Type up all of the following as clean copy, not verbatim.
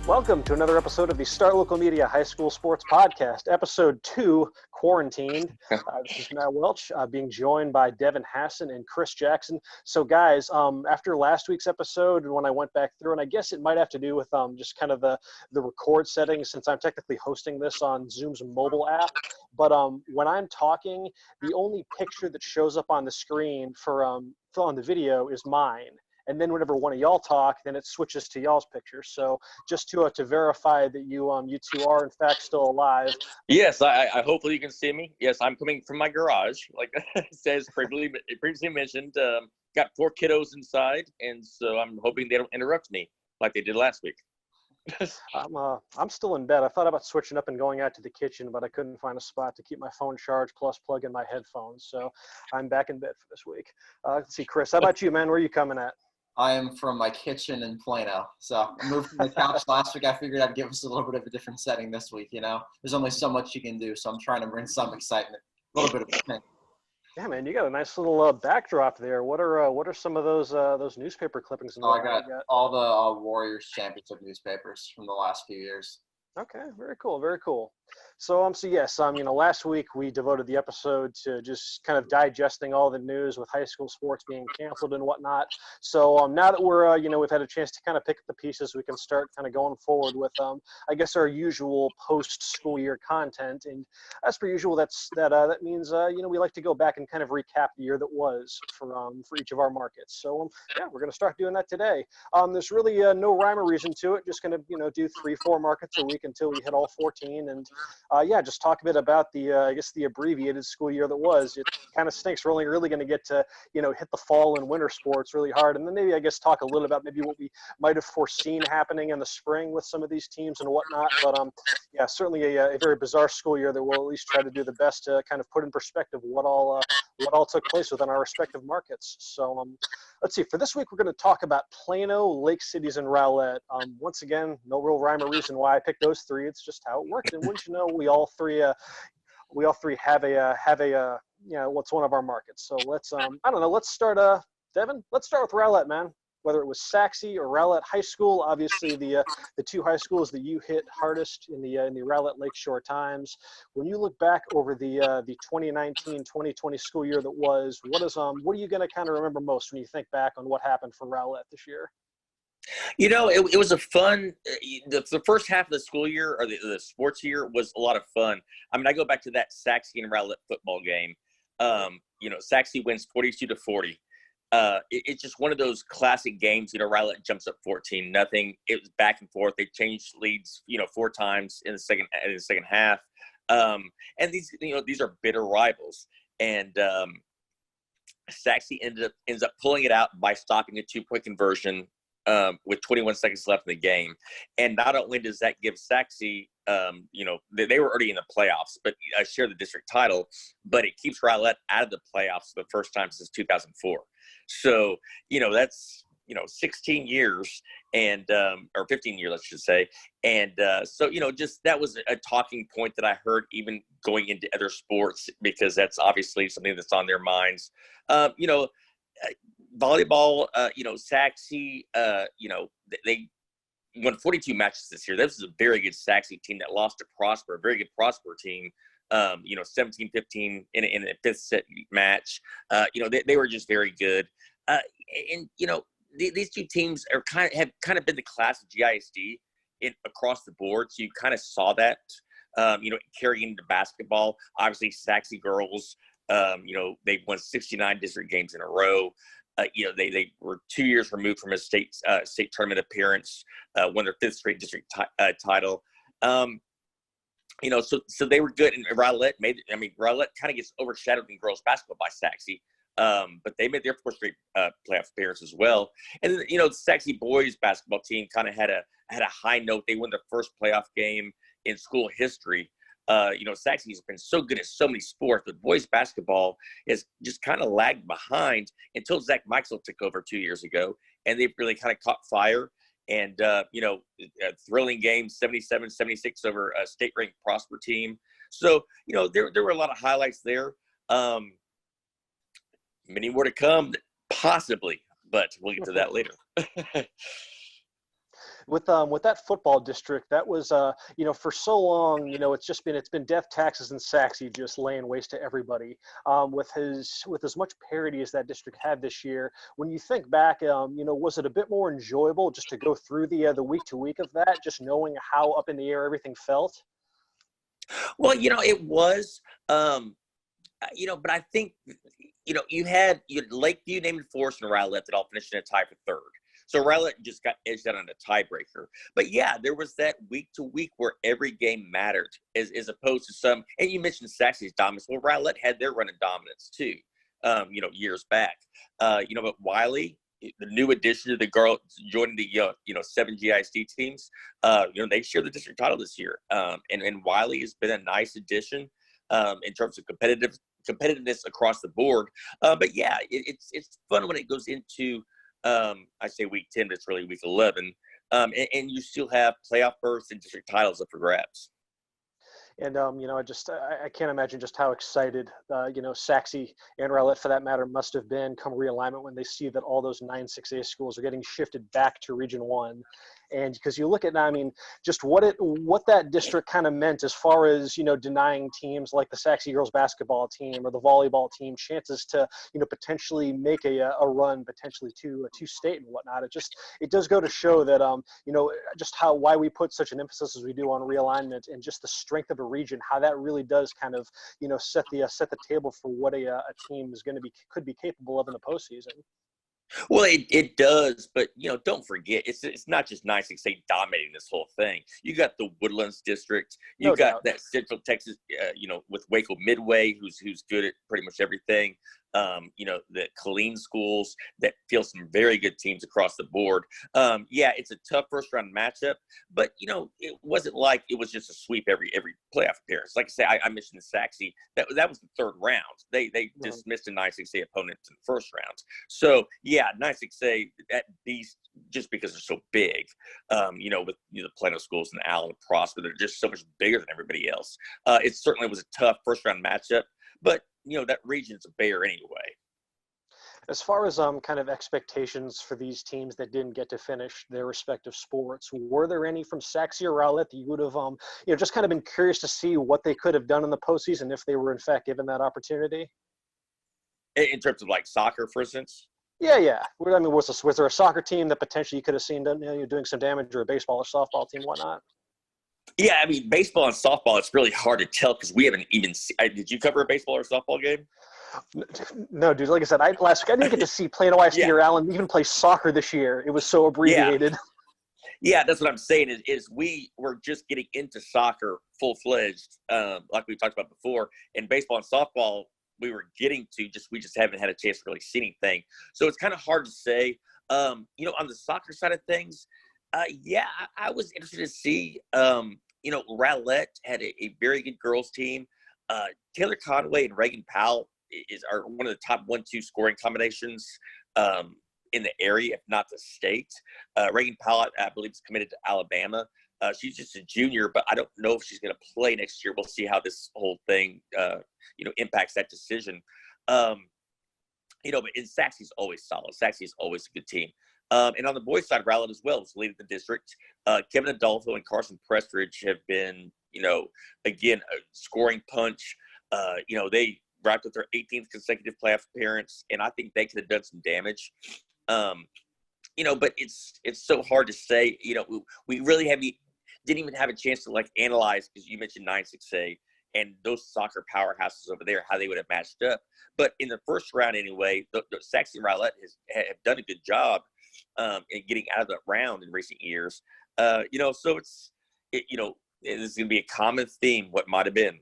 Welcome to another episode of the Start Local Media High School Sports Podcast, Episode 2, Quarantined. This is Matt Welch, being joined by Devin, Hasson, and Chris Jackson. So, guys, after last week's episode, and when I went back through, and I guess it might have to do with just kind of the record settings, since I'm technically hosting this on Zoom's mobile app. But when I'm talking, the only picture that shows up on the screen for on the video is mine. And then whenever one of y'all talk, then it switches to y'all's picture. So just to verify that you two are in fact still alive. Yes, I hopefully you can see me. Yes, I'm coming from my garage, like it says previously mentioned. Got 4 kiddos inside, and so I'm hoping they don't interrupt me like they did last week. I'm still in bed. I thought about switching up and going out to the kitchen, but I couldn't find a spot to keep my phone charged plus plug in my headphones. So I'm back in bed for this week. Let's see, Chris, how about you, man? Where are you coming at? I am from my kitchen in Plano. So I moved from the couch last week. I figured I'd give us a little bit of a different setting this week, you know. There's only so much you can do, so I'm trying to bring some excitement, a little bit of a thing. Yeah, man, you got a nice little backdrop there. What are some of those newspaper clippings? I got all the Warriors championship newspapers from the last few years. Okay, very cool, very cool. So yes, last week we devoted the episode to just kind of digesting all the news with high school sports being canceled and whatnot. So now that we're we've had a chance to kind of pick up the pieces, we can start kind of going forward with I guess our usual post-school year content. And as per usual, that means we like to go back and kind of recap the year that was for each of our markets. So yeah, we're going to start doing that today. There's really no rhyme or reason to it. Just going to do 3-4 markets a week until we hit all 14, and just talk a bit about the abbreviated school year that was. It kind of stinks. We're only really going to get to hit the fall and winter sports really hard, and then maybe talk a little about maybe what we might have foreseen happening in the spring with some of these teams and whatnot. But certainly a very bizarre school year that we'll at least try to do the best to kind of put in perspective what all took place within our respective markets. So let's see. For this week, we're going to talk about Plano, Lake Cities, and Rowlett. Once again, no real rhyme or reason why I picked those 3. It's just how it worked. And wouldn't you know, we all three have a what's one of our markets. So let's let's start Devin. Let's start with Rowlett, man. Whether it was Sachse or Rowlett High School, obviously the 2 high schools that you hit hardest in the Rowlett Lakeshore Times. When you look back over the 2019-2020 school year that was, what are you going to kind of remember most when you think back on what happened for Rowlett this year? It was a fun the first half of the school year, or the sports year, was a lot of fun. I mean, I go back to that Sachse and Rowlett football game. Sachse wins 42-40. It's just one of those classic games. Rowlett jumps up 14-0. It was back and forth. They changed leads 4 times in the second half. And these are bitter rivals, and Sachse ends up pulling it out by stopping a 2-point conversion with 21 seconds left in the game. And not only does that give Sachse, they were already in the playoffs, but share the district title, but it keeps Rowlett out of the playoffs for the first time since 2004. So, that's, 16 years or 15 years, I should say. And so, just that was a talking point that I heard even going into other sports, because that's obviously something that's on their minds. Volleyball, Sachse, they won 42 matches this year. This is a very good Sachse team that lost to Prosper, a very good Prosper team. 17-15 in a 5th set match. They were just very good. These 2 teams have kind of been the class of GISD across the board. So you kind of saw that, carrying into basketball. Obviously, Sachse girls, they've won 69 district games in a row. They were 2 years removed from a state tournament appearance, won their 5th straight district title. So they were good. And Rowlett Rowlett kind of gets overshadowed in girls basketball by Sachse, but they made their 4th straight playoff appearance as well. And then, the Sachse boys basketball team kind of had a high note. They won their first playoff game in school history. Sachse has been so good at so many sports, but boys basketball is just kind of lagged behind until Zach Meixel took over 2 years ago, and they've really kind of caught fire. And, a thrilling game, 77-76 over a state-ranked Prosper team. So, there were a lot of highlights there. Many more to come, possibly, but we'll get to that later. With that football district, that was for so long, it's been death taxes and Sachse just laying waste to everybody. With as much parity as that district had this year, when you think back, was it a bit more enjoyable just to go through the week to week of that, just knowing how up in the air everything felt? Well, it was, but I think, you had Lakeview, named Forest, and Rowlett that all finished in a tie for third. So Rowlett just got edged out on a tiebreaker. But yeah, there was that week to week where every game mattered, as opposed to some. And you mentioned Sachse's dominance. Well, Rowlett had their run of dominance too, years back. But Wiley, the new addition to the girl joining the 7 GISD teams, they share the district title this year. And Wiley has been a nice addition in terms of competitiveness across the board. But yeah, it's fun when it goes into. I say week 10, but it's really week 11. And you still have playoff berths and district titles up for grabs. And, I can't imagine just how excited, Sachse and Rowlett, for that matter, must have been come realignment when they see that all those 9-6A schools are getting shifted back to Region 1. And because you look at, just what that district kind of meant as far as, denying teams like the Sachse girls basketball team or the volleyball team chances to, potentially make a run potentially to state and whatnot. It does go to show that, just why we put such an emphasis as we do on realignment and just the strength of a region, how that really does kind of, set the table for what a team is could be capable of in the postseason. Well, it does, but don't forget, it's not just 9-6A dominating this whole thing. You got the Woodlands district, you got that Central Texas, with Waco Midway, who's good at pretty much everything. The Killeen schools that field some very good teams across the board. Yeah, it's a tough first round matchup, but it wasn't like it was just a sweep every playoff appearance. Like I say, I mentioned the Sachse. That was the third round. They dismissed a 9-6A opponent in the first round. So yeah, 9-6A, that beast, just because they're so big, with the Plano schools and Allen and Prosper, they're just so much bigger than everybody else. It certainly was a tough first round matchup, but that region's a bear anyway. As far as kind of expectations for these teams that didn't get to finish their respective sports, were there any from Sachse or Rowlett that you would have, just kind of been curious to see what they could have done in the postseason if they were in fact given that opportunity? In terms of like soccer, for instance? Yeah. Was there a soccer team that potentially you could have seen doing some damage, or a baseball or softball team, whatnot? Yeah, baseball and softball, it's really hard to tell because we haven't even seen. Did you cover a baseball or softball game? No, dude. Like I said, last week I didn't get to see Plano ISD or Allen even play soccer this year. It was so abbreviated. Yeah, that's what I'm saying is we were just getting into soccer full-fledged, like we talked about before. And baseball and softball, we were getting to, we just haven't had a chance to really see anything. So it's kind of hard to say. On the soccer side of things, I was interested to see, Rowlett had a very good girls team. Taylor Conway and Reagan Powell are one of the top 1-2 scoring combinations in the area, if not the state. Reagan Powell, I believe, is committed to Alabama. She's just a junior, but I don't know if she's going to play next year. We'll see how this whole thing, impacts that decision. But Sachse's always solid. Sachse's always a good team. And on the boys' side, Rowlett as well is leading the district. Kevin Adolfo and Carson Prestridge have been, again, a scoring punch. They wrapped up their 18th consecutive playoff appearance, and I think they could have done some damage. But it's so hard to say. We really didn't even have a chance to analyze, because you mentioned 9-6A and those soccer powerhouses over there, how they would have matched up. But in the first round anyway, the Sachse and Rowlett have done a good job in getting out of that round in recent years. So this is going to be a common theme, what might have been.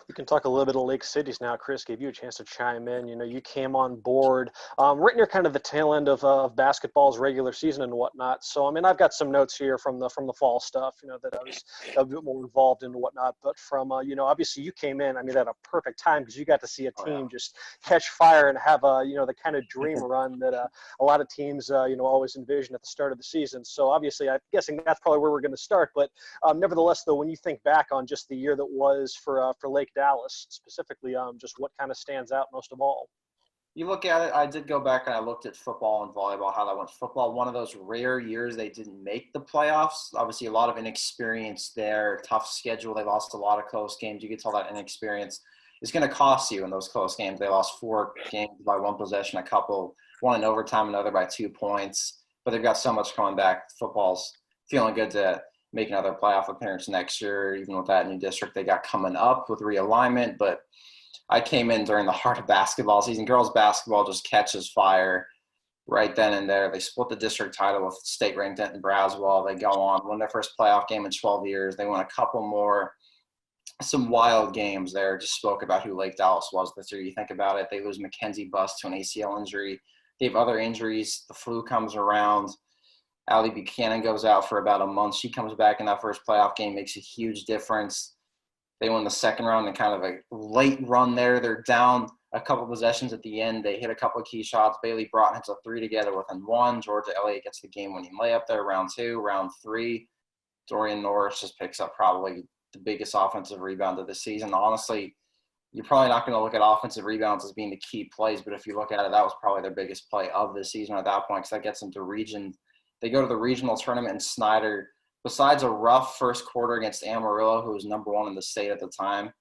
We can talk a little bit of Lake Cities now. Chris, gave you a chance to chime in. You came on board right near kind of the tail end of basketball's regular season and whatnot. So, I've got some notes here from the fall stuff, that I was a bit more involved in and whatnot. But from, obviously you came in, at a perfect time, because you got to see a team just catch fire and have, the kind of dream run that a lot of teams, always envision at the start of the season. So obviously I'm guessing that's probably where we're going to start. But nevertheless, though, when you think back on just the year that was for Lake Dallas specifically, just what kind of stands out most of all? You look at it, I did go back and I looked at football and volleyball, how that went. Football, one of those rare years they didn't make the playoffs. Obviously, a lot of inexperience there, tough schedule. They lost a lot of close games. You get all that inexperience. It's going to cost you in those close games. They lost 4 games by 1 possession, a couple, one in overtime, another by 2 points. But they've got so much coming back. Football's feeling good to make another playoff appearance next year, even with that new district they got coming up with realignment. But I came in during the heart of basketball season. Girls basketball just catches fire right then and there. They split the district title with state-ranked Denton Braswell. They go on, won their first playoff game in 12 years. They won a couple more. Some wild games there. Just spoke about who Lake Dallas was this year. You think about it, they lose Mackenzie Bust to an ACL injury. They have other injuries. The flu comes around. Allie Buchanan goes out for about a month. She comes back in that first playoff game, makes a huge difference. They won the second round and kind of a late run there. They're down a couple possessions at the end. They hit a couple of key shots. Bailey Broughton hits a 3 together within 1. Georgia Elliott gets the game-winning layup there, round 2. Round 3, Dorian Norris just picks up probably the biggest offensive rebound of the season. Honestly, you're probably not going to look at offensive rebounds as being the key plays, but if you look at it, that was probably their biggest play of the season at that point because that gets them to region. They go to the regional tournament in Snyder. Besides a rough first quarter against Amarillo, who was number 1 in the state at the time,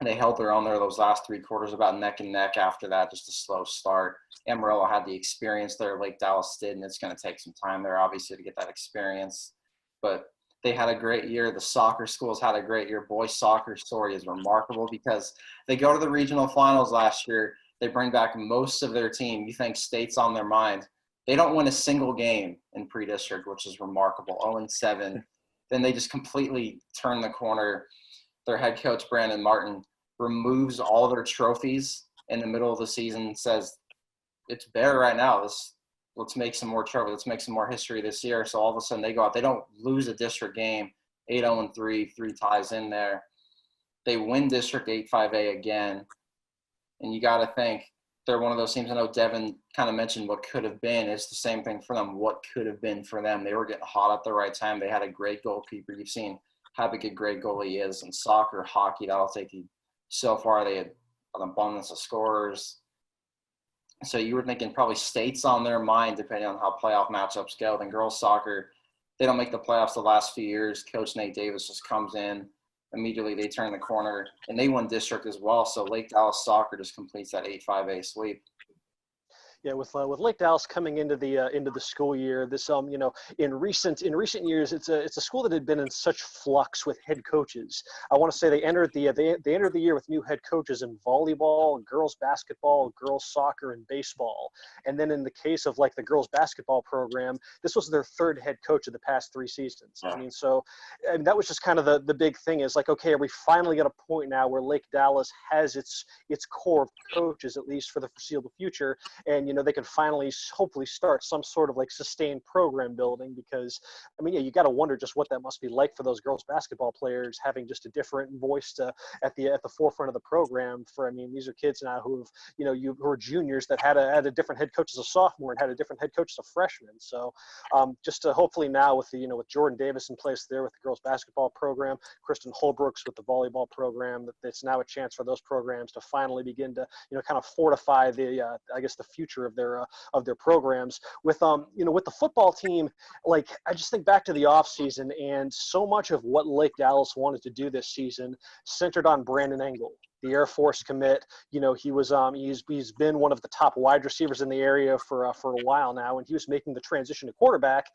they held their own there those last 3 quarters, about neck and neck after that, just a slow start. Amarillo had the experience there, Lake Dallas did, and it's going to take some time there, obviously, to get that experience. But they had a great year. The soccer schools had a great year. Boys soccer story is remarkable because they go to the regional finals last year. They bring back most of their team. You think state's on their mind. They don't win a single game in pre-district, which is remarkable, 0-7. Then they just completely turn the corner. Their head coach, Brandon Martin, removes all their trophies in the middle of the season, says, it's bare right now. Let's make some more trophies. Let's make some more history this year. So all of a sudden they go out. They don't lose a district game, 8-0-3, 3 ties in there. They win district 8-5A again. And you got to think, they're one of those teams. I know Devin kind of mentioned what could have been. It's the same thing for them. What could have been for them? They were getting hot at the right time. They had a great goalkeeper. You've seen how big a great goalie is in soccer, hockey. That'll take you so far. They had an abundance of scorers. So you were thinking probably state's on their mind depending on how playoff matchups go. Then girls soccer, they don't make the playoffs the last few years. Coach Nate Davis just comes in. Immediately they turn the corner, and they won district as well. So Lake Dallas soccer just completes that 8-5A sweep. Yeah, with Lake Dallas coming into the school year, this in recent years, it's a school that had been in such flux with head coaches. I want to say they entered the year with new head coaches in volleyball, girls basketball, girls soccer, and baseball. And then in the case of like the girls basketball program, this was their 3rd head coach of the past 3 seasons. I mean, that was just kind of the big thing is like, okay, are we finally at a point now where Lake Dallas has its core of coaches, at least for the foreseeable future, and they can finally hopefully start some sort of like sustained program building because, I mean, yeah, you got to wonder just what that must be like for those girls basketball players having just a different voice at the forefront of the program. For, I mean, these are kids now who have, who are juniors that had a different head coach as a sophomore and had a different head coach as a freshman. So just to hopefully now with with Jordan Davis in place there with the girls basketball program, Kristen Holbrooks with the volleyball program, that it's now a chance for those programs to finally begin to, kind of fortify the, I guess, the future of their programs. With with the football team, like I just think back to the offseason, and so much of what Lake Dallas wanted to do this season centered on Brandon Engel, the Air Force commit. He was he's been one of the top wide receivers in the area for a while now, and he was making the transition to quarterback,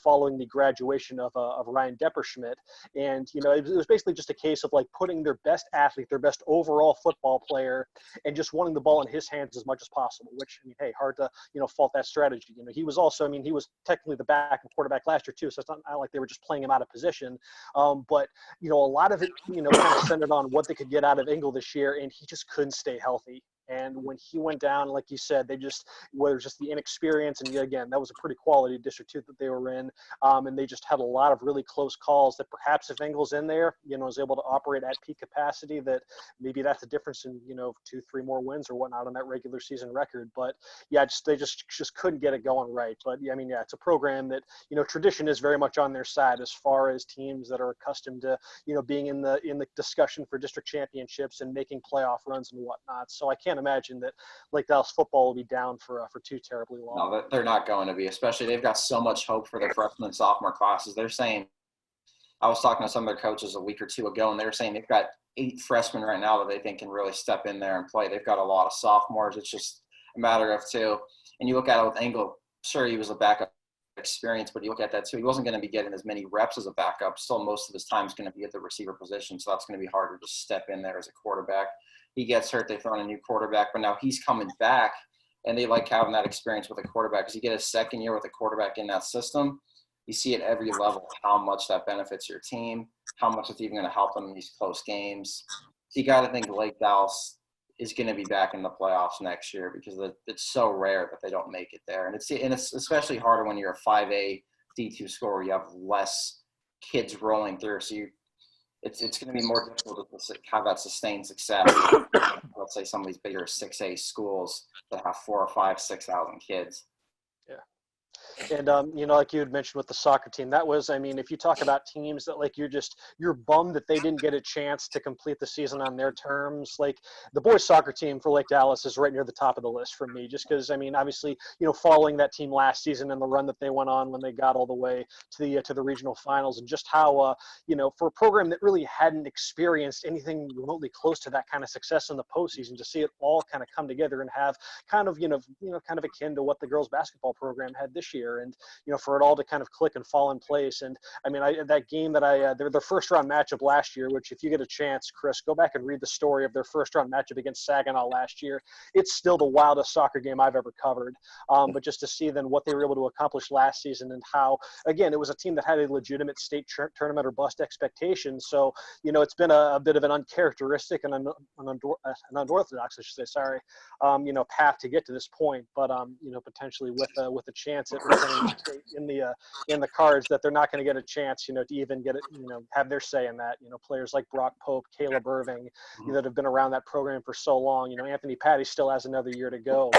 following the graduation of Ryan Depperschmidt. And it was basically just a case of like putting their best athlete, their best overall football player, and just wanting the ball in his hands as much as possible. Which, I mean, hey, hard to fault that strategy. He was also, he was technically the backup quarterback last year too, so it's not like they were just playing him out of position. But a lot of it kind of centered on what they could get out of Engel this year, and he just couldn't stay healthy. And when he went down, like you said, was just the inexperience. And again, that was a pretty quality District 2 that they were in. And they just had a lot of really close calls that perhaps if Engel's in there, was able to operate at peak capacity, that maybe that's the difference in, 2-3 more wins or whatnot on that regular season record. But yeah, they just couldn't get it going right. But yeah, it's a program that, tradition is very much on their side as far as teams that are accustomed to, being in the discussion for district championships and making playoff runs and whatnot. So I can't imagine that Lake Dallas football will be down for too terribly long. No, they're not going to be, especially they've got so much hope for their freshman and sophomore classes. They're saying, I was talking to some of their coaches a week or two ago, and they were saying they've got 8 freshmen right now that they think can really step in there and play. They've got a lot of sophomores. It's just a matter of 2. And you look at it with Engel, sure, he was a backup experience, but you look at that too, he wasn't going to be getting as many reps as a backup. Still, most of his time is going to be at the receiver position, so that's going to be harder to step in there as a quarterback. He gets hurt, they throw in a new quarterback, but now he's coming back, and they like having that experience with a quarterback because you get a second year with a quarterback in that system. You see at every level how much that benefits your team, how much it's even going to help them in these close games. So you got to think Lake Dallas is going to be back in the playoffs next year because it's so rare that they don't make it there. And it's especially harder when you're a 5A D2 school where you have less kids rolling through. So it's going to be more difficult to have that sustained success. Let's say some of these bigger 6A schools that have 4,000 or 5,000, 6,000 kids. Yeah. And, like you had mentioned with the soccer team, that was, I mean, if you talk about teams that like you're bummed that they didn't get a chance to complete the season on their terms. Like the boys soccer team for Lake Dallas is right near the top of the list for me, just because, I mean, obviously, following that team last season and the run that they went on when they got all the way to the regional finals, and just how, for a program that really hadn't experienced anything remotely close to that kind of success in the postseason, to see it all kind of come together and have kind of, kind of akin to what the girls basketball program had this year. And, for it all to kind of click and fall in place. And I mean, that game that their first round matchup last year, which if you get a chance, Chris, go back and read the story of their first round matchup against Saginaw last year. It's still the wildest soccer game I've ever covered. But just to see then what they were able to accomplish last season and how, again, it was a team that had a legitimate state tournament or bust expectation. So, it's been a bit of an uncharacteristic and an unorthodox, I should say, path to get to this point. But, potentially with a chance at returning in the cards, that they're not going to get a chance, to even get it, have their say in that. Players like Brock Pope, Caleb Irving, that have been around that program for so long. Anthony Patty still has another year to go.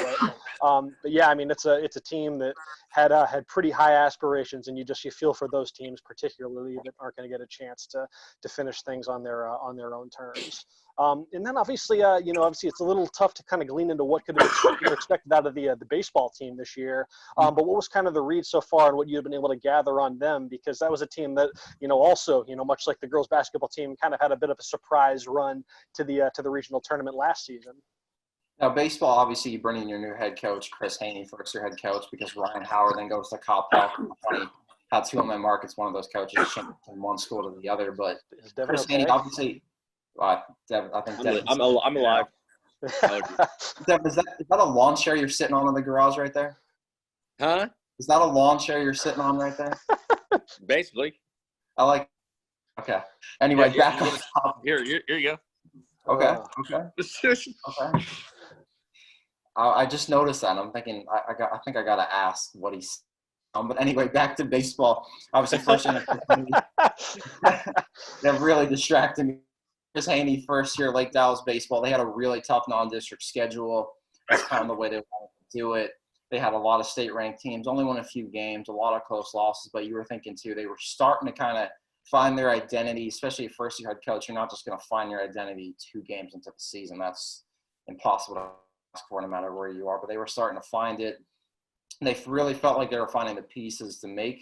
But yeah, I mean, it's a team that had pretty high aspirations, and you feel for those teams particularly that aren't going to get a chance to finish things on their own terms. And then obviously it's a little tough to kind of glean into what could have been expected out of the baseball team this year. But what was kind of the read so far and what you've been able to gather on them? Because that was a team that, also, much like the girls basketball team, kind of had a bit of a surprise run to the regional tournament last season. Now, baseball, obviously, you bring in your new head coach, Chris Haney, first year head coach, because Ryan Howard then goes to Coppell. Funny, had 2 on my markets, one of those coaches from one school to the other. But Chris Haney, obviously, Devin, I think Devin. I'm alive. Devin, is that a lawn chair you're sitting on in the garage right there? Huh? Is that a lawn chair you're sitting on right there? Basically. I like. Okay. Anyway, yeah, back on. Here you go. Okay. I just noticed that. I'm thinking I think I gotta ask what he's. But anyway, back to baseball. Obviously, first year that really distracted me. Chris Haney, first year Lake Dallas baseball. They had a really tough non-district schedule. That's kind of the way they wanted to do it. They had a lot of state-ranked teams, only won a few games, a lot of close losses. But you were thinking too, they were starting to kind of find their identity, especially first-year head coach. You're not just going to find your identity 2 games into the season. That's impossible to ask for no matter where you are. But they were starting to find it. And they really felt like they were finding the pieces to make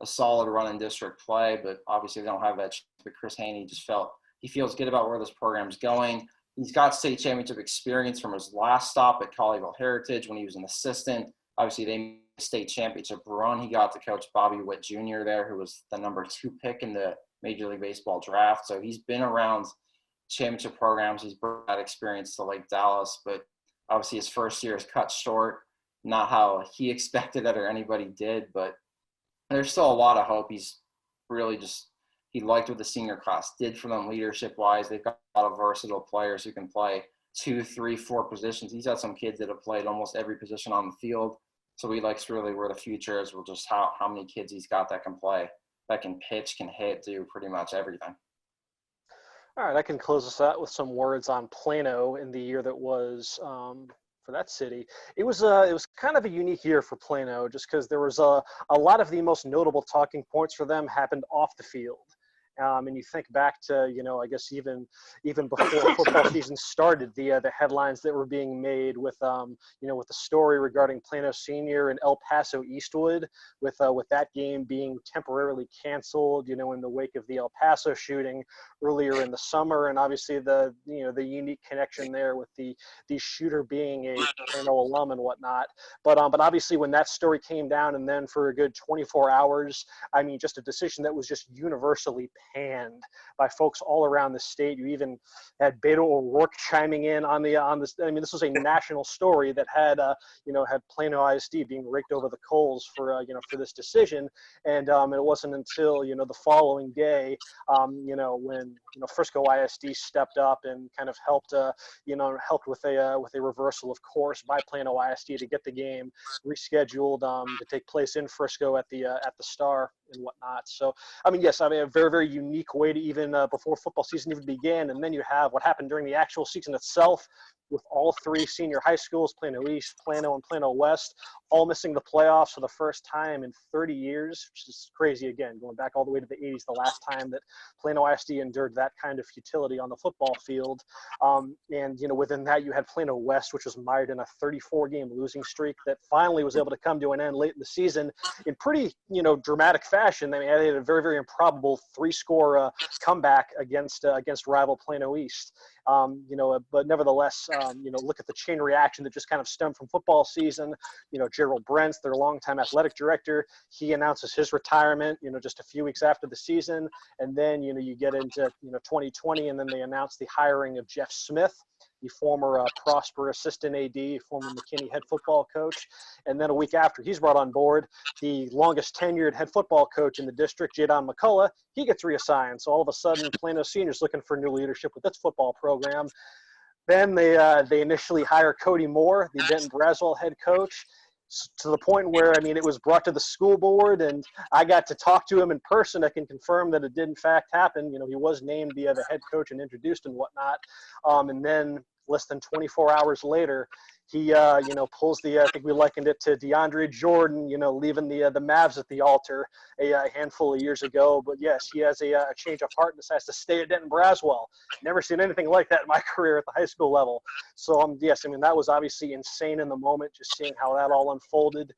a solid run in district play. But obviously, they don't have that chance. But Chris Haney just felt he feels good about where this program's going. He's got state championship experience from his last stop at Colleyville Heritage when he was an assistant. Obviously, they made a state championship run. He got to coach Bobby Witt Jr. there, who was the number 2 pick in the Major League Baseball draft. So he's been around championship programs. He's brought that experience to Lake Dallas. But obviously, his first year is cut short. Not how he expected it or anybody did. But there's still a lot of hope. He's really just – he liked what the senior class did for them leadership-wise. They've got a lot of versatile players who can play 2, 3, 4 positions. He's had some kids that have played almost every position on the field. So he likes really where the future is, with just how many kids he's got that can play, that can pitch, can hit, do pretty much everything. All right, I can close this out with some words on Plano in the year that was for that city. It was kind of a unique year for Plano, just because there was a lot of the most notable talking points for them happened off the field. And you think back to, I guess even before football season started, the headlines that were being made with, with the story regarding Plano Senior and El Paso Eastwood, with that game being temporarily canceled, in the wake of the El Paso shooting earlier in the summer, and obviously the unique connection there with the shooter being a Plano alum and whatnot. But obviously when that story came down, and then for a good 24 hours, I mean, just a decision that was just universally panned by folks all around the state. You even had Beto O'Rourke chiming in on this. I mean, this was a national story that had had Plano ISD being raked over the coals for this decision. And it wasn't until the following day, when Frisco ISD stepped up and kind of helped with a reversal of course by Plano ISD to get the game rescheduled to take place in Frisco at the Star and whatnot. So, I mean, yes, I mean, a very, very unique way to even before football season even began. And then you have what happened during the actual season itself, with all three senior high schools, Plano East, Plano, and Plano West, all missing the playoffs for the first time in 30 years, which is crazy again, going back all the way to the 80s, the last time that Plano ISD endured that kind of futility on the football field. And, within that, you had Plano West, which was mired in a 34-game losing streak that finally was able to come to an end late in the season in pretty, dramatic fashion. I mean, they had a very, very improbable 3-score comeback against rival Plano East. But nevertheless, look at the chain reaction that just kind of stemmed from football season. Gerald Brents, their longtime athletic director, he announces his retirement, just a few weeks after the season. And then, you get into, 2020, and then they announce the hiring of Jeff Smith, the former Prosper assistant AD, former McKinney head football coach. And then a week after he's brought on board, the longest tenured head football coach in the district, Jadon McCullough, he gets reassigned. So all of a sudden, Plano Senior's looking for new leadership with its football program. Then they initially hire Cody Moore, the Denton Braswell head coach, to the point where, I mean, it was brought to the school board, and I got to talk to him in person. I can confirm that it did in fact happen. He was named the head coach and introduced and whatnot. And then less than 24 hours later, he, pulls I think we likened it to DeAndre Jordan, leaving the Mavs at the altar a handful of years ago. But yes, he has a change of heart and decides to stay at Denton Braswell. Never seen anything like that in my career at the high school level. So, yes, I mean, that was obviously insane in the moment, just seeing how that all unfolded.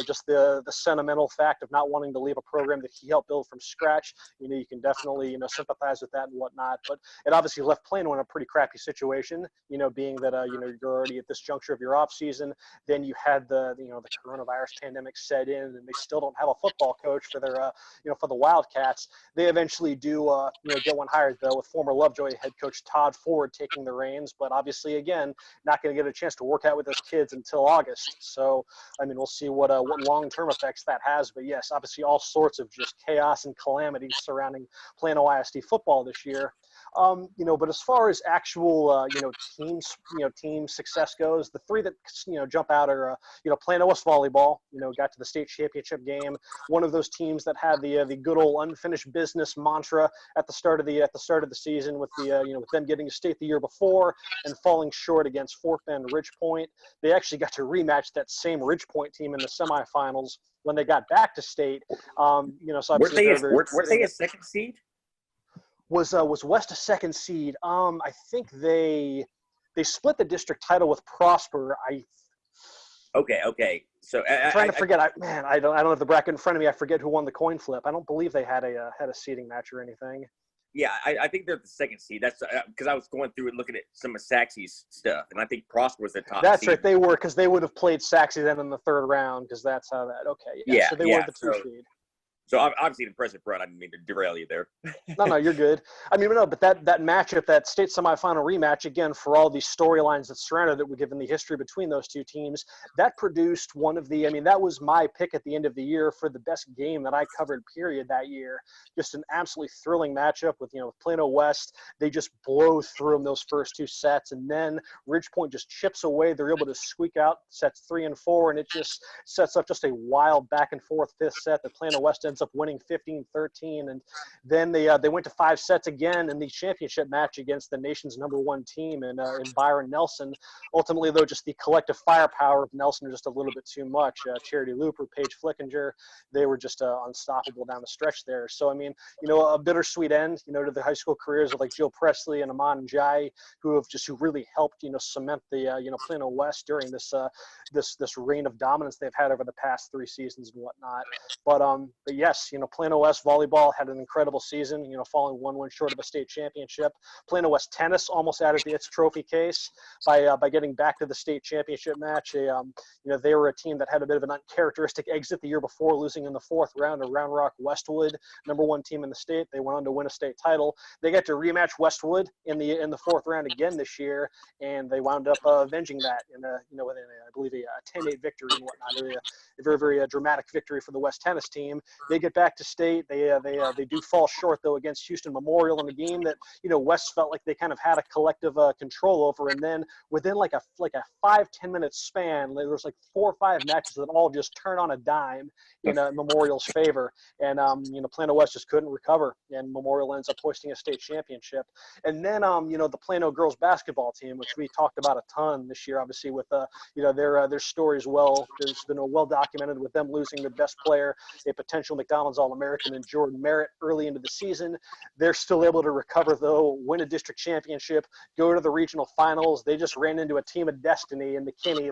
Just the sentimental fact of not wanting to leave a program that he helped build from scratch. You can definitely, sympathize with that and whatnot. But it obviously left Plano in a pretty crappy situation, being that, you're already at this juncture of your off season. Then you had the coronavirus pandemic set in, and they still don't have a football coach for their, for the Wildcats. They eventually do, get one hired, though, with former Lovejoy head coach Todd Ford taking the reins. But obviously, again, not going to get a chance to work out with those kids until August. So, I mean, we'll see what long-term effects that has. But yes, obviously all sorts of just chaos and calamity surrounding Plano ISD football this year. But as far as actual, team success goes, the three that, jump out are, Plano West volleyball, got to the state championship game. One of those teams that had the good old unfinished business mantra at the start of the season, with with them getting to state the year before and falling short against Fort Bend Ridgepoint. They actually got to rematch that same Ridgepoint team in the semifinals when they got back to state. So were they a second seed? Was West a second seed? I think they split the district title with Prosper. Okay. So I'm trying to forget. I don't have the bracket in front of me. I forget who won the coin flip. I don't believe they had a seeding match or anything. Yeah, I think they're the second seed. That's because I was going through and looking at some of Sachse's stuff, and I think Prosper was the top. That's seed. right. They were, because they would have played Saxe then in the third round, because that's how that. Okay. Yeah. So they were the 2 seed. So obviously, an impressive run. I didn't mean to derail you there. No, you're good. I mean, no, but that matchup, that state semifinal rematch, again, for all these storylines that surrounded it, given the history between those two teams, that produced one of the, that was my pick at the end of the year for the best game that I covered, period, that year. Just an absolutely thrilling matchup with, with Plano West. They just blow through them those first 2 sets, and then Ridgepoint just chips away. They're able to squeak out sets 3 and 4, and it just sets up just a wild back and forth 5th set that Plano West ends ends up winning 15-13, and then they went to 5 sets again in the championship match against the nation's #1 team in Byron Nelson. Ultimately, though, just the collective firepower of Nelson was just a little bit too much. Charity Looper, Paige Flickinger, they were just unstoppable down the stretch there. So, I mean, a bittersweet end, to the high school careers of like Jill Presley and Amon and Jai, who really helped, cement the, Plano West during this reign of dominance they've had over the past 3 seasons and whatnot. But yes, Plano West volleyball had an incredible season, falling 1 win short of a state championship. Plano West tennis almost added to its trophy case by getting back to the state championship match. They were a team that had a bit of an uncharacteristic exit the year before, losing in the 4th round to Round Rock Westwood, #1 team in the state. They went on to win a state title. They got to rematch Westwood in the 4th round again this year, and they wound up avenging that within I believe a 10-8 victory and whatnot. A very, very dramatic victory for the West tennis team. They get back to state. They do fall short though against Houston Memorial in a game that West felt like they kind of had a collective control over, and then within like a 5-10 minute span, there was like 4 or 5 matches that all just turn on a dime in Memorial's favor, and Plano West just couldn't recover, and Memorial ends up hoisting a state championship. And then the Plano girls basketball team, which we talked about a ton this year, obviously with their story as well. There's been well documented with them losing their best player, a potential McDonald's All-American in Jordan Merritt early into the season. They're still able to recover though, win a district championship, go to the regional finals. They just ran into a team of destiny in McKinney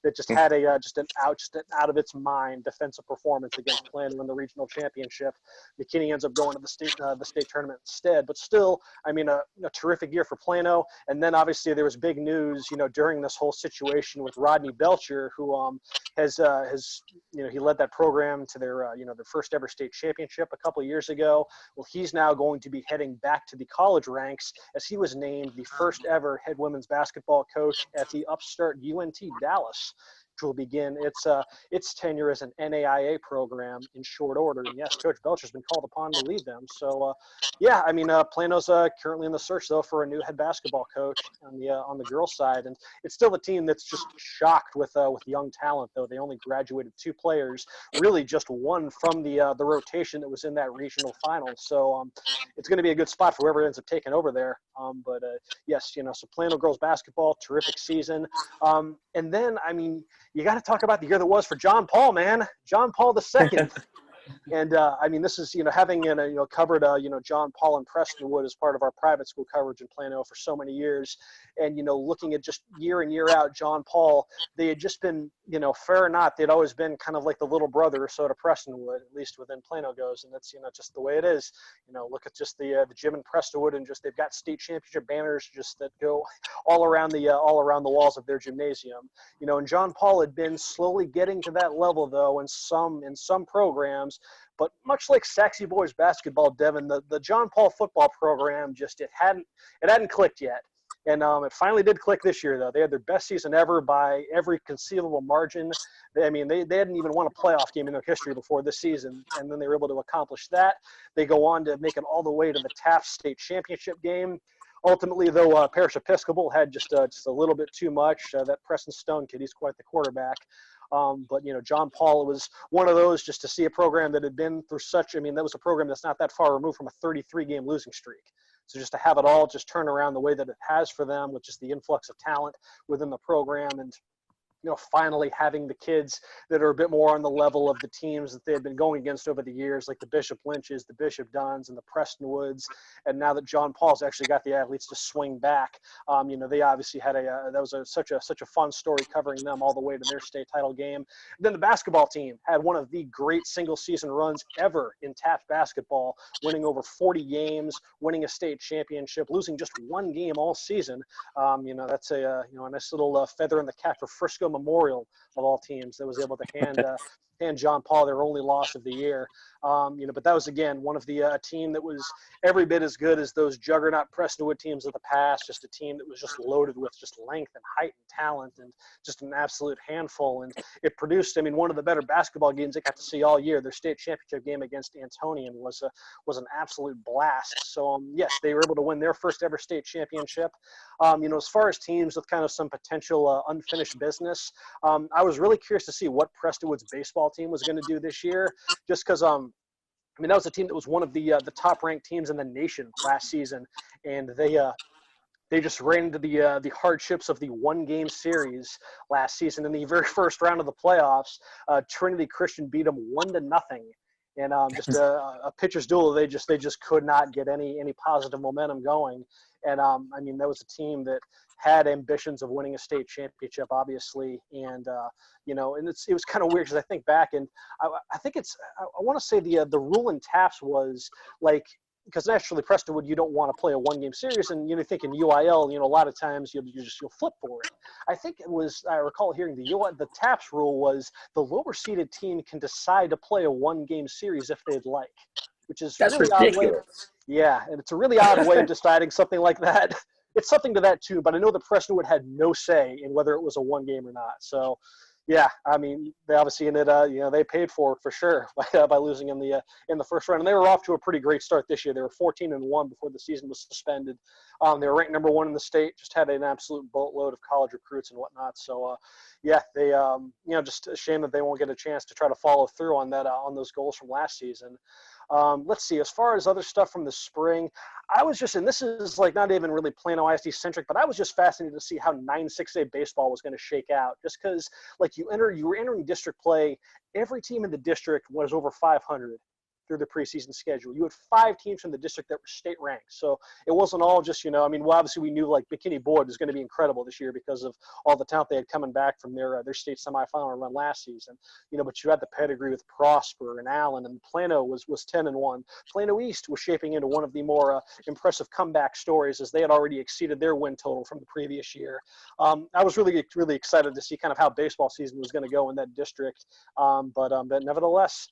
that just had an out of its mind defensive performance against Plano in the regional championship. McKinney ends up going to the state tournament instead, but still, I mean, a terrific year for Plano. And then obviously there was big news, during this whole situation with Rodney Belcher, who has he led that program to their their first ever state championship a couple of years ago. Well, he's now going to be heading back to the college ranks as he was named the first ever head women's basketball coach at the upstart UNT Dallas, which will begin its tenure as an NAIA program in short order. And yes, Coach Belcher's been called upon to lead them. So yeah, I mean, Plano's currently in the search though for a new head basketball coach on the girls' side, and it's still a team that's just shocked with young talent though. They only graduated 2 players, really just one from the rotation that was in that regional final. So it's going to be a good spot for whoever ends up taking over there. But yes, so Plano girls basketball, terrific season. And then, I mean, you got to talk about the year that was for John Paul, man. John Paul II. And I mean, this is having covered John Paul and Prestonwood as part of our private school coverage in Plano for so many years, and looking at just year in year out, John Paul, they had just been fair or not, they'd always been kind of like the little brother or so to Prestonwood, at least within Plano goes, and that's just the way it is. Look at just the gym in Prestonwood, and just they've got state championship banners just that go all around the walls of their gymnasium. And John Paul had been slowly getting to that level though in some programs. But much like Sachse boys basketball, Devin, the John Paul football program it hadn't clicked yet. And it finally did click this year, though. They had their best season ever by every conceivable margin. They hadn't even won a playoff game in their history before this season, and then they were able to accomplish that. They go on to make it all the way to the Taft State Championship game. Ultimately, though, Parish Episcopal had just a little bit too much. That Preston Stone kid, he's quite the quarterback. But John Paul was one of those, just to see a program that had been through that was a program that's not that far removed from a 33-game losing streak. So just to have it all just turn around the way that it has for them, with just the influx of talent within the program, and finally having the kids that are a bit more on the level of the teams that they had been going against over the years, like the Bishop Lynches, the Bishop Duns, and the Prestonwoods. And now that John Paul's actually got the athletes to swing back, they obviously had such a fun story covering them all the way to their state title game. And then the basketball team had one of the great single season runs ever in Taft basketball, winning over 40 games, winning a state championship, losing just 1 game all season. That's a nice little feather in the cap for Frisco Memorial of all teams that was able to hand John Paul their only loss of the year. But that was, again, one of the team that was every bit as good as those juggernaut Prestonwood teams of the past, just a team that was just loaded with just length and height and talent and just an absolute handful. And it produced, one of the better basketball games I got to see all year. Their state championship game against Antonian was an absolute blast. So, yes, they were able to win their first ever state championship. As far as teams with kind of some potential unfinished business, I was really curious to see what Prestonwood's baseball team was going to do this year, just because I mean, that was a team that was one of the top-ranked teams in the nation last season, and they just ran into the hardships of the one-game series last season in the very first round of the playoffs. Trinity Christian beat them 1-0, and just a pitcher's duel. They just could not get any positive momentum going. And I mean, that was a team that had ambitions of winning a state championship, obviously, and and it was kind of weird because I think back, and I think I want to say the rule in TAPS was like, because naturally Prestonwood, you don't want to play a one-game series, and you think in UIL, a lot of times you'll flip for it. I think I recall hearing the TAPS rule was the lower seeded team can decide to play a one-game series if they'd like, which is That's really ridiculous. odd way. Yeah, and it's a really odd way of deciding something like that. It's something to that too, but I know that Prestonwood had no say in whether it was a one game or not. So, yeah, I mean, they obviously ended, they paid for it for sure by losing in the first round, and they were off to a pretty great start this year. They were 14-1 before the season was suspended. They were ranked number 1 in the state, just had an absolute boatload of college recruits and whatnot. So, they, just a shame that they won't get a chance to try to follow through on that on those goals from last season. Let's see, as far as other stuff from the spring, I was just, and this is like not even really Plano ISD centric, but I was just fascinated to see how 9-6A baseball was going to shake out, just because like you were entering district play, every team in the district was over 500 through the preseason schedule. You had 5 teams from the district that were state ranked. So it wasn't all just, obviously we knew like McKinney Boyd was going to be incredible this year because of all the talent they had coming back from their state semifinal run last season, but you had the pedigree with Prosper and Allen, and Plano was 10-1. Plano East was shaping into one of the more impressive comeback stories as they had already exceeded their win total from the previous year. I was really, really excited to see kind of how baseball season was going to go in that district. But nevertheless,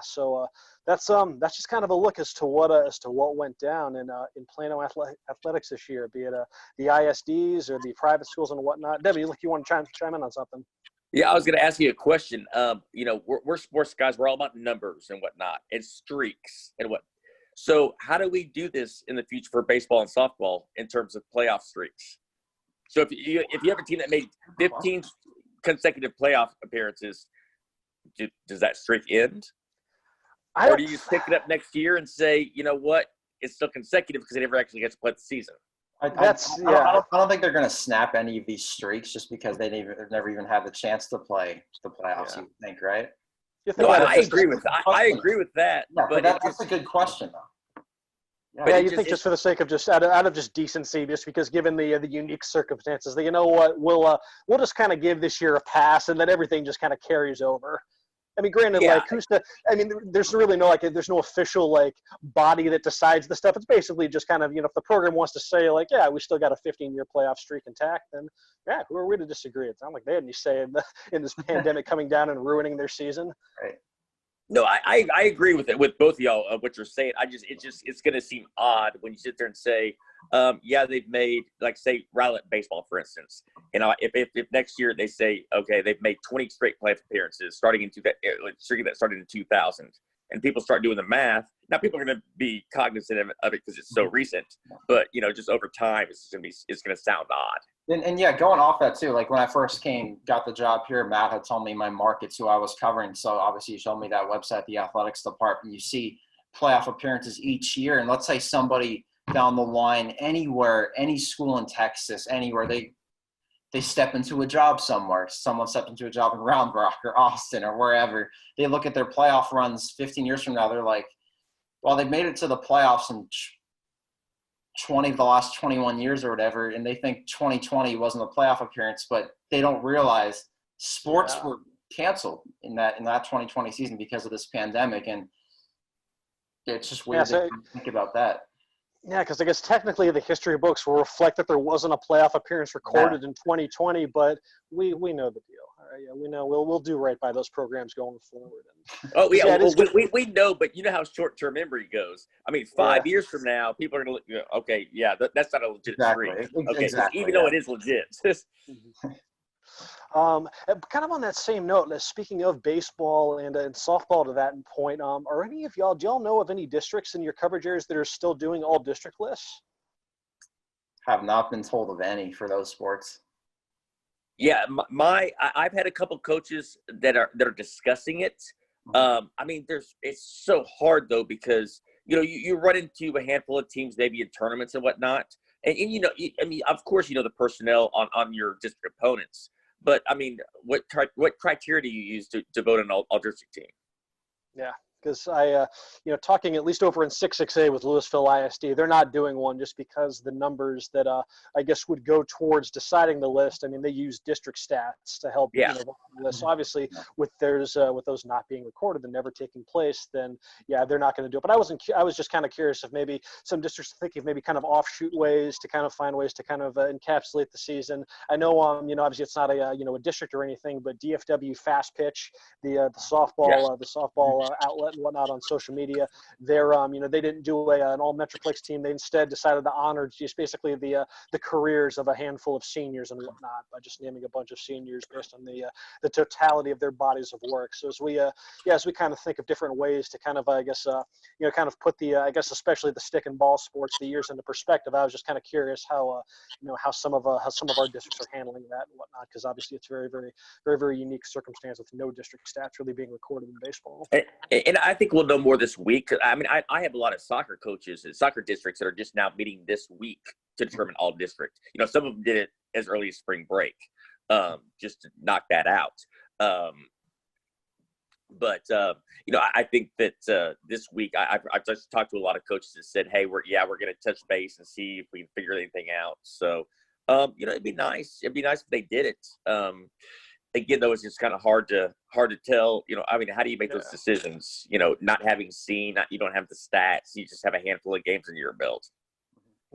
so that's just kind of a look as to what went down in Plano athletics this year, be it the ISDs or the private schools and whatnot. Debbie, you want to chime in on something? Yeah, I was going to ask you a question. We're sports guys. We're all about numbers and whatnot, and streaks and what. So how do we do this in the future for baseball and softball in terms of playoff streaks? So if you have a team that made 15 consecutive playoff appearances, does that streak end? Or do you just pick it up next year and say, you know what, it's still consecutive because they never actually get to play the season? I don't think they're going to snap any of these streaks just because they've never even had the chance to play the playoffs. Yeah. You think, right? No, I agree with that. I agree with that. Yeah, but that's a good question, though. Yeah, you think just for the sake of just out of just decency, just because given the unique circumstances, that we'll just kind of give this year a pass, and then everything just kind of carries over. I mean, granted, there's really no there's no official body that decides the stuff. It's basically just kind of if the program wants to say we still got a 15-year playoff streak intact, then who are we to disagree? It's not like they had any say in this pandemic coming down and ruining their season. Right. No, I agree with both of y'all of what you're saying. It's going to seem odd when you sit there and say, they've made, say Rowlett baseball, for instance. If next year they say, okay, they've made 20 straight playoff appearances starting that started in 2000, and people start doing the math. Now people are going to be cognizant of it because it's so recent, but just over time, it's going to sound odd. And going off that too, when I first got the job here, Matt had told me my markets who I was covering. So obviously you showed me that website, the athletics department. You see playoff appearances each year. And let's say somebody down the line, anywhere, any school in Texas, anywhere, they step into a job somewhere. Someone stepped into a job in Round Rock or Austin or wherever. They look at their playoff runs 15 years from now. They're like, well, they've made it to the playoffs in 20 of the last 21 years or whatever, and they think 2020 wasn't a playoff appearance, but they don't realize sports were canceled in that 2020 season because of this pandemic, and it's just weird to think about that. Yeah, because I guess technically the history books will reflect that there wasn't a playoff appearance recorded in 2020, but we know the deal. All right, we know we'll do right by those programs going forward. We know, but you know how short-term memory goes. I mean, 5 years from now, people are going to look, okay, that's not a legit streak. Okay, even though it is legit. Kind of on that same note, speaking of baseball and softball to that point, are any of y'all, do y'all know of any districts in your coverage areas that are still doing all district lists? Have not been told of any for those sports. Yeah, I've had a couple coaches that are discussing it. I mean, it's so hard though, because you run into a handful of teams maybe in tournaments and whatnot, and I mean, of course, the personnel on your district opponents, but I mean, what criteria do you use to vote an all district team? Yeah, because talking at least over in 6-6A with Louisville ISD, they're not doing one just because the numbers that I guess would go towards deciding the list. I mean, they use district stats to help Yeah. vote on the list. So obviously, with those not being recorded and never taking place, then yeah, they're not going to do it. But I was just kind of curious if maybe some districts are thinking of maybe kind of offshoot ways to kind of find ways to kind of encapsulate the season. I know obviously it's not a district or anything, but DFW Fast Pitch, the softball outlet and whatnot on social media, they're they didn't do an all Metroplex team. They instead decided to honor just basically the careers of a handful of seniors and whatnot by just naming a bunch of seniors based on the totality of their bodies of work. So as we kind of think of different ways to kind of kind of put especially the stick and ball sports, the years into perspective, I was just kind of curious how some of our districts are handling that and whatnot, because obviously it's very, very, very, very unique circumstance with no district stats really being recorded in baseball. And I think we'll know more this week. I mean, I have a lot of soccer coaches and soccer districts that are just now meeting this week to determine all districts. Some of them did it as early as spring break, just to knock that out. But I think that this week I've just talked to a lot of coaches that said, hey, we're going to touch base and see if we can figure anything out. So, it'd be nice. It'd be nice if they did it. Again, though, it's just kind of hard to tell. I mean, how do you make those decisions? Not having seen, you don't have the stats. You just have a handful of games under your belt.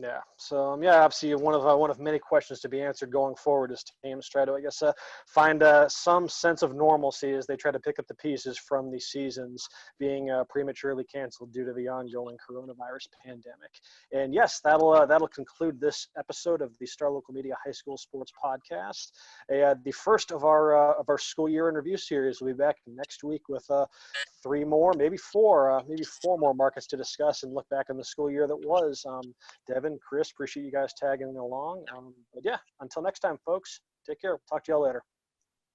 Yeah. So obviously one of many questions to be answered going forward is teams try to find some sense of normalcy as they try to pick up the pieces from these seasons being prematurely canceled due to the ongoing coronavirus pandemic. And yes, that'll conclude this episode of the Star Local Media High School Sports Podcast. The first of our school year in review series. We'll be back next week with 3 more, maybe 4 more markets to discuss and look back on the school year that was. Devin, Chris, appreciate you guys tagging along. But yeah, until next time, folks, take care. Talk to y'all later.